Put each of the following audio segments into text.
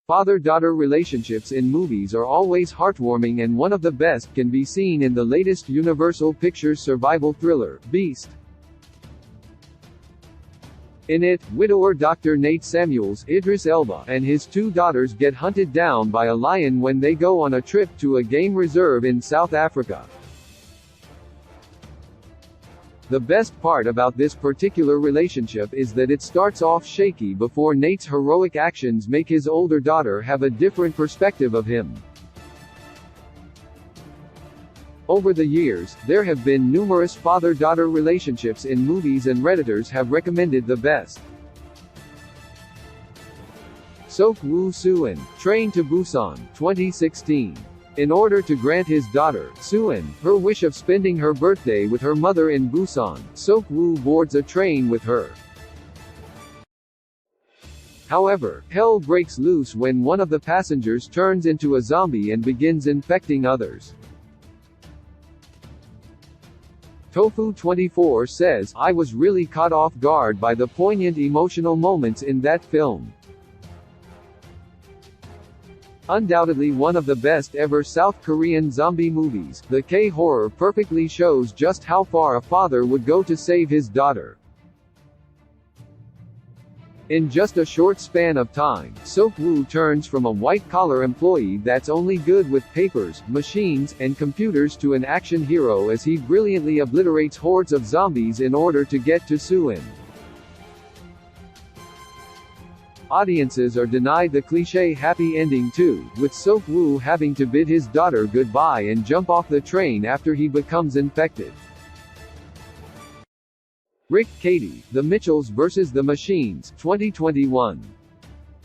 Father-daughter relationships in movies are always heartwarming, and one of the best can be seen in the latest Universal Pictures survival thriller, Beast. In it, widower Dr. Nate Samuels, Idris Elba, and his two daughters get hunted down by a lion when they go on a trip to a game reserve in South Africa. The best part about this particular relationship is that it starts off shaky before Nate's heroic actions make his older daughter have a different perspective of him. Over the years, there have been numerous father-daughter relationships in movies, and Redditors have recommended the best. Sok Woo-Soo, Train to Busan, 2016. In order to grant his daughter, Soo-in, her wish of spending her birthday with her mother in Busan, Sok Woo boards a train with her. However, hell breaks loose when one of the passengers turns into a zombie and begins infecting others. Tofu24 says, "I was really caught off guard by the poignant emotional moments in that film. Undoubtedly one of the best ever South Korean zombie movies, the K-horror perfectly shows just how far a father would go to save his daughter." In just a short span of time, Sok Woo turns from a white-collar employee that's only good with papers, machines, and computers to an action hero as he brilliantly obliterates hordes of zombies in order to get to Soo-in. Audiences are denied the cliché happy ending too, with Sok Woo having to bid his daughter goodbye and jump off the train after he becomes infected. Rick Cady, The Mitchells vs. the Machines, 2021.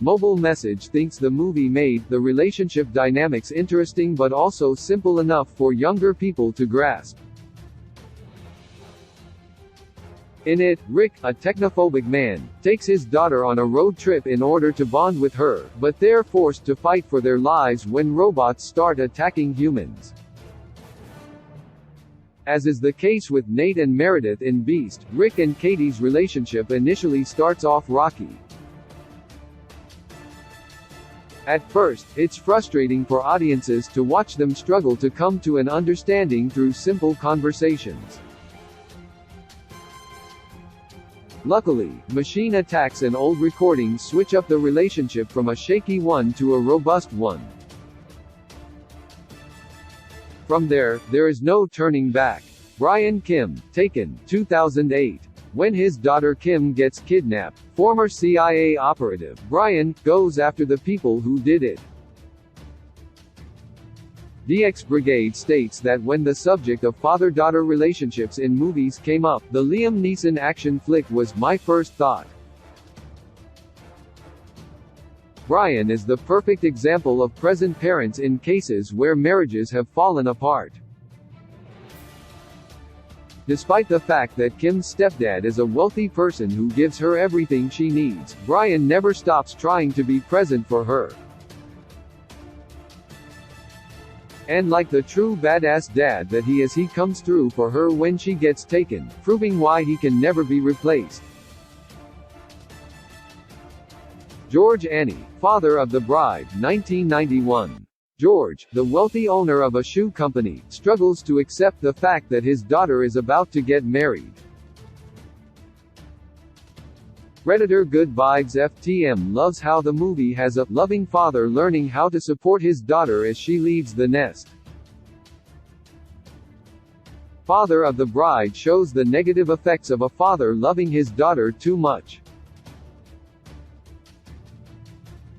Mobile Message thinks the movie made the relationship dynamics interesting but also simple enough for younger people to grasp. In it, Rick, a technophobic man, takes his daughter on a road trip in order to bond with her, but they're forced to fight for their lives when robots start attacking humans. As is the case with Nate and Meredith in Beast, Rick and Katie's relationship initially starts off rocky. At first, it's frustrating for audiences to watch them struggle to come to an understanding through simple conversations. Luckily, machine attacks and old recordings switch up the relationship from a shaky one to a robust one. From there is no turning back. Brian Kim, Taken, 2008. When his daughter Kim gets kidnapped, former CIA operative, Brian, goes after the people who did it. DX Brigade states that when the subject of father-daughter relationships in movies came up, the Liam Neeson action flick was my first thought. Brian is the perfect example of present parents in cases where marriages have fallen apart. Despite the fact that Kim's stepdad is a wealthy person who gives her everything she needs, Brian never stops trying to be present for her. And like the true badass dad that he is, he comes through for her when she gets taken, proving why he can never be replaced. George Annie, Father of the Bride, 1991. George, the wealthy owner of a shoe company, struggles to accept the fact that his daughter is about to get married. Redditor Good Vibes FTM loves how the movie has a loving father learning how to support his daughter as she leaves the nest. Father of the Bride shows the negative effects of a father loving his daughter too much.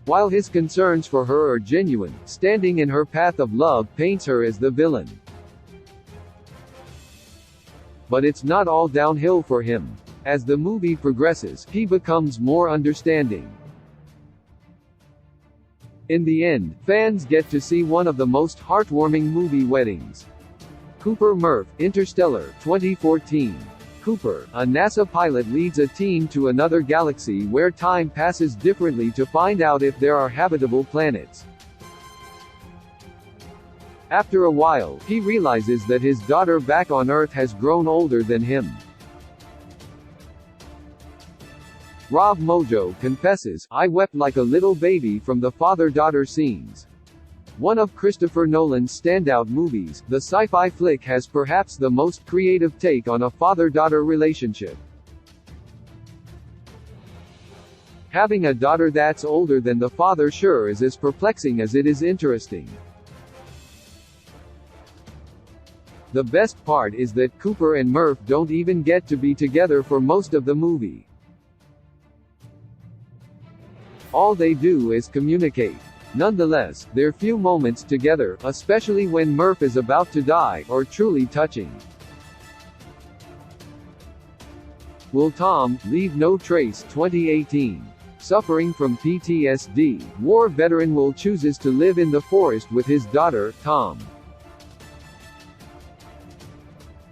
While his concerns for her are genuine, standing in her path of love paints her as the villain. But it's not all downhill for him. As the movie progresses, he becomes more understanding. In the end, fans get to see one of the most heartwarming movie weddings. Cooper Murph, Interstellar, 2014. Cooper, a NASA pilot, leads a team to another galaxy where time passes differently to find out if there are habitable planets. After a while, he realizes that his daughter back on Earth has grown older than him. Rob Mojo confesses, "I wept like a little baby from the father-daughter scenes." One of Christopher Nolan's standout movies, the sci-fi flick has perhaps the most creative take on a father-daughter relationship. Having a daughter that's older than the father sure is as perplexing as it is interesting. The best part is that Cooper and Murph don't even get to be together for most of the movie. All they do is communicate. Nonetheless, their few moments together, especially when Murph is about to die, are truly touching. Will Tom leave no trace? 2018. Suffering from PTSD, war veteran Will chooses to live in the forest with his daughter, Tom.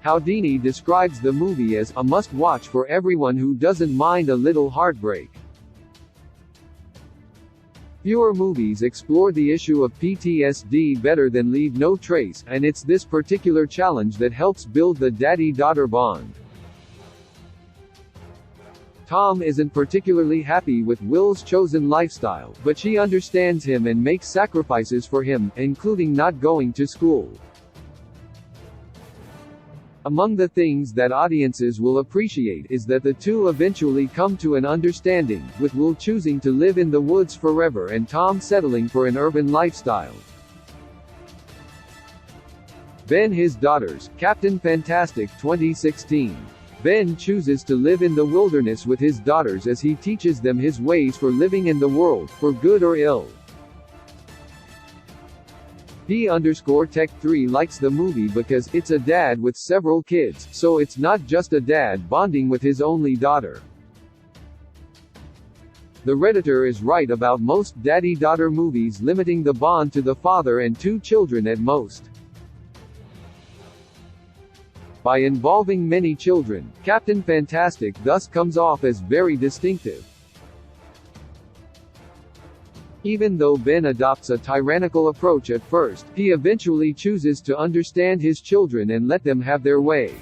Houdini describes the movie as a must-watch for everyone who doesn't mind a little heartbreak. Fewer movies explore the issue of PTSD better than Leave No Trace, and it's this particular challenge that helps build the daddy-daughter bond. Tom isn't particularly happy with Will's chosen lifestyle, but she understands him and makes sacrifices for him, including not going to school. Among the things that audiences will appreciate is that the two eventually come to an understanding, with Will choosing to live in the woods forever and Tom settling for an urban lifestyle. Ben His Daughters, Captain Fantastic 2016. Ben chooses to live in the wilderness with his daughters as he teaches them his ways for living in the world, for good or ill. P_Tech3 likes the movie because it's a dad with several kids, so it's not just a dad bonding with his only daughter. The Redditor is right about most daddy-daughter movies limiting the bond to the father and two children at most. By involving many children, Captain Fantastic thus comes off as very distinctive. Even though Ben adopts a tyrannical approach at first, he eventually chooses to understand his children and let them have their way.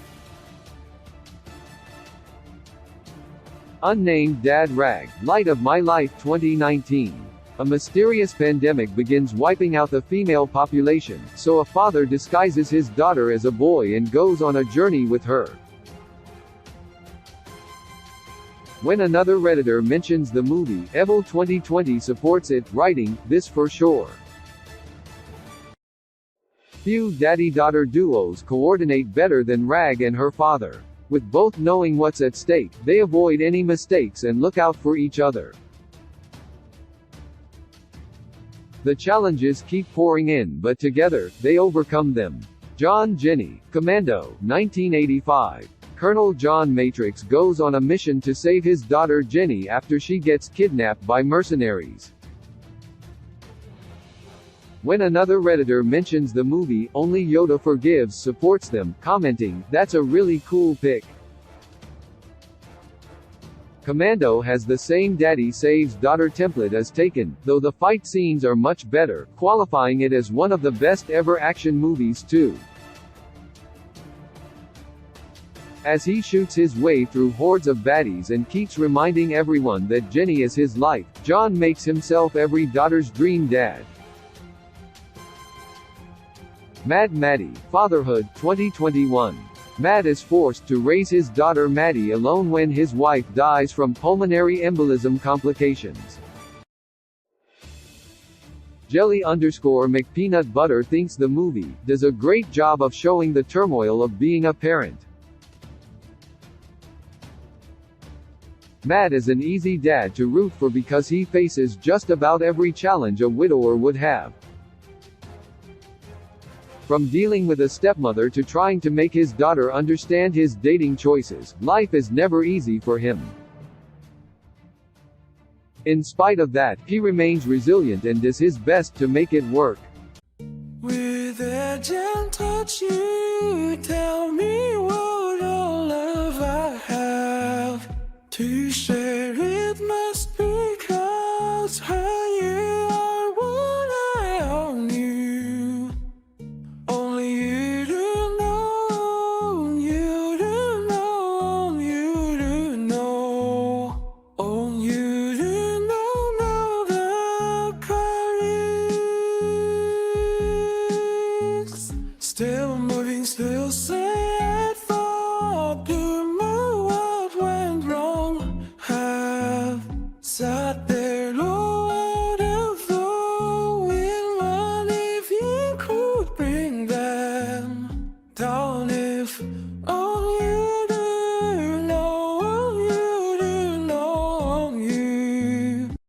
Unnamed Dad Rag, Light of My Life 2019. A mysterious pandemic begins wiping out the female population, so a father disguises his daughter as a boy and goes on a journey with her. When another Redditor mentions the movie, Evil 2020 supports it, writing, "This for sure." Few daddy-daughter duos coordinate better than Rag and her father. With both knowing what's at stake, they avoid any mistakes and look out for each other. The challenges keep pouring in, but together, they overcome them. John Jenny, Commando, 1985. Colonel John Matrix goes on a mission to save his daughter Jenny after she gets kidnapped by mercenaries. When another Redditor mentions the movie, Only Yoda Forgives supports them, commenting, "That's a really cool pick." Commando has the same daddy saves daughter template as Taken, though the fight scenes are much better, qualifying it as one of the best ever action movies too. As he shoots his way through hordes of baddies and keeps reminding everyone that Jenny is his life, John makes himself every daughter's dream dad. Mad Maddie, Fatherhood 2021. Matt is forced to raise his daughter Maddie alone when his wife dies from pulmonary embolism complications. Jelly_McPeanut Butter thinks the movie does a great job of showing the turmoil of being a parent. Matt is an easy dad to root for because he faces just about every challenge a widower would have. From dealing with a stepmother to trying to make his daughter understand his dating choices, life is never easy for him. In spite of that, he remains resilient and does his best to make it work. With a gentle touch, you tell me what all love I have to say.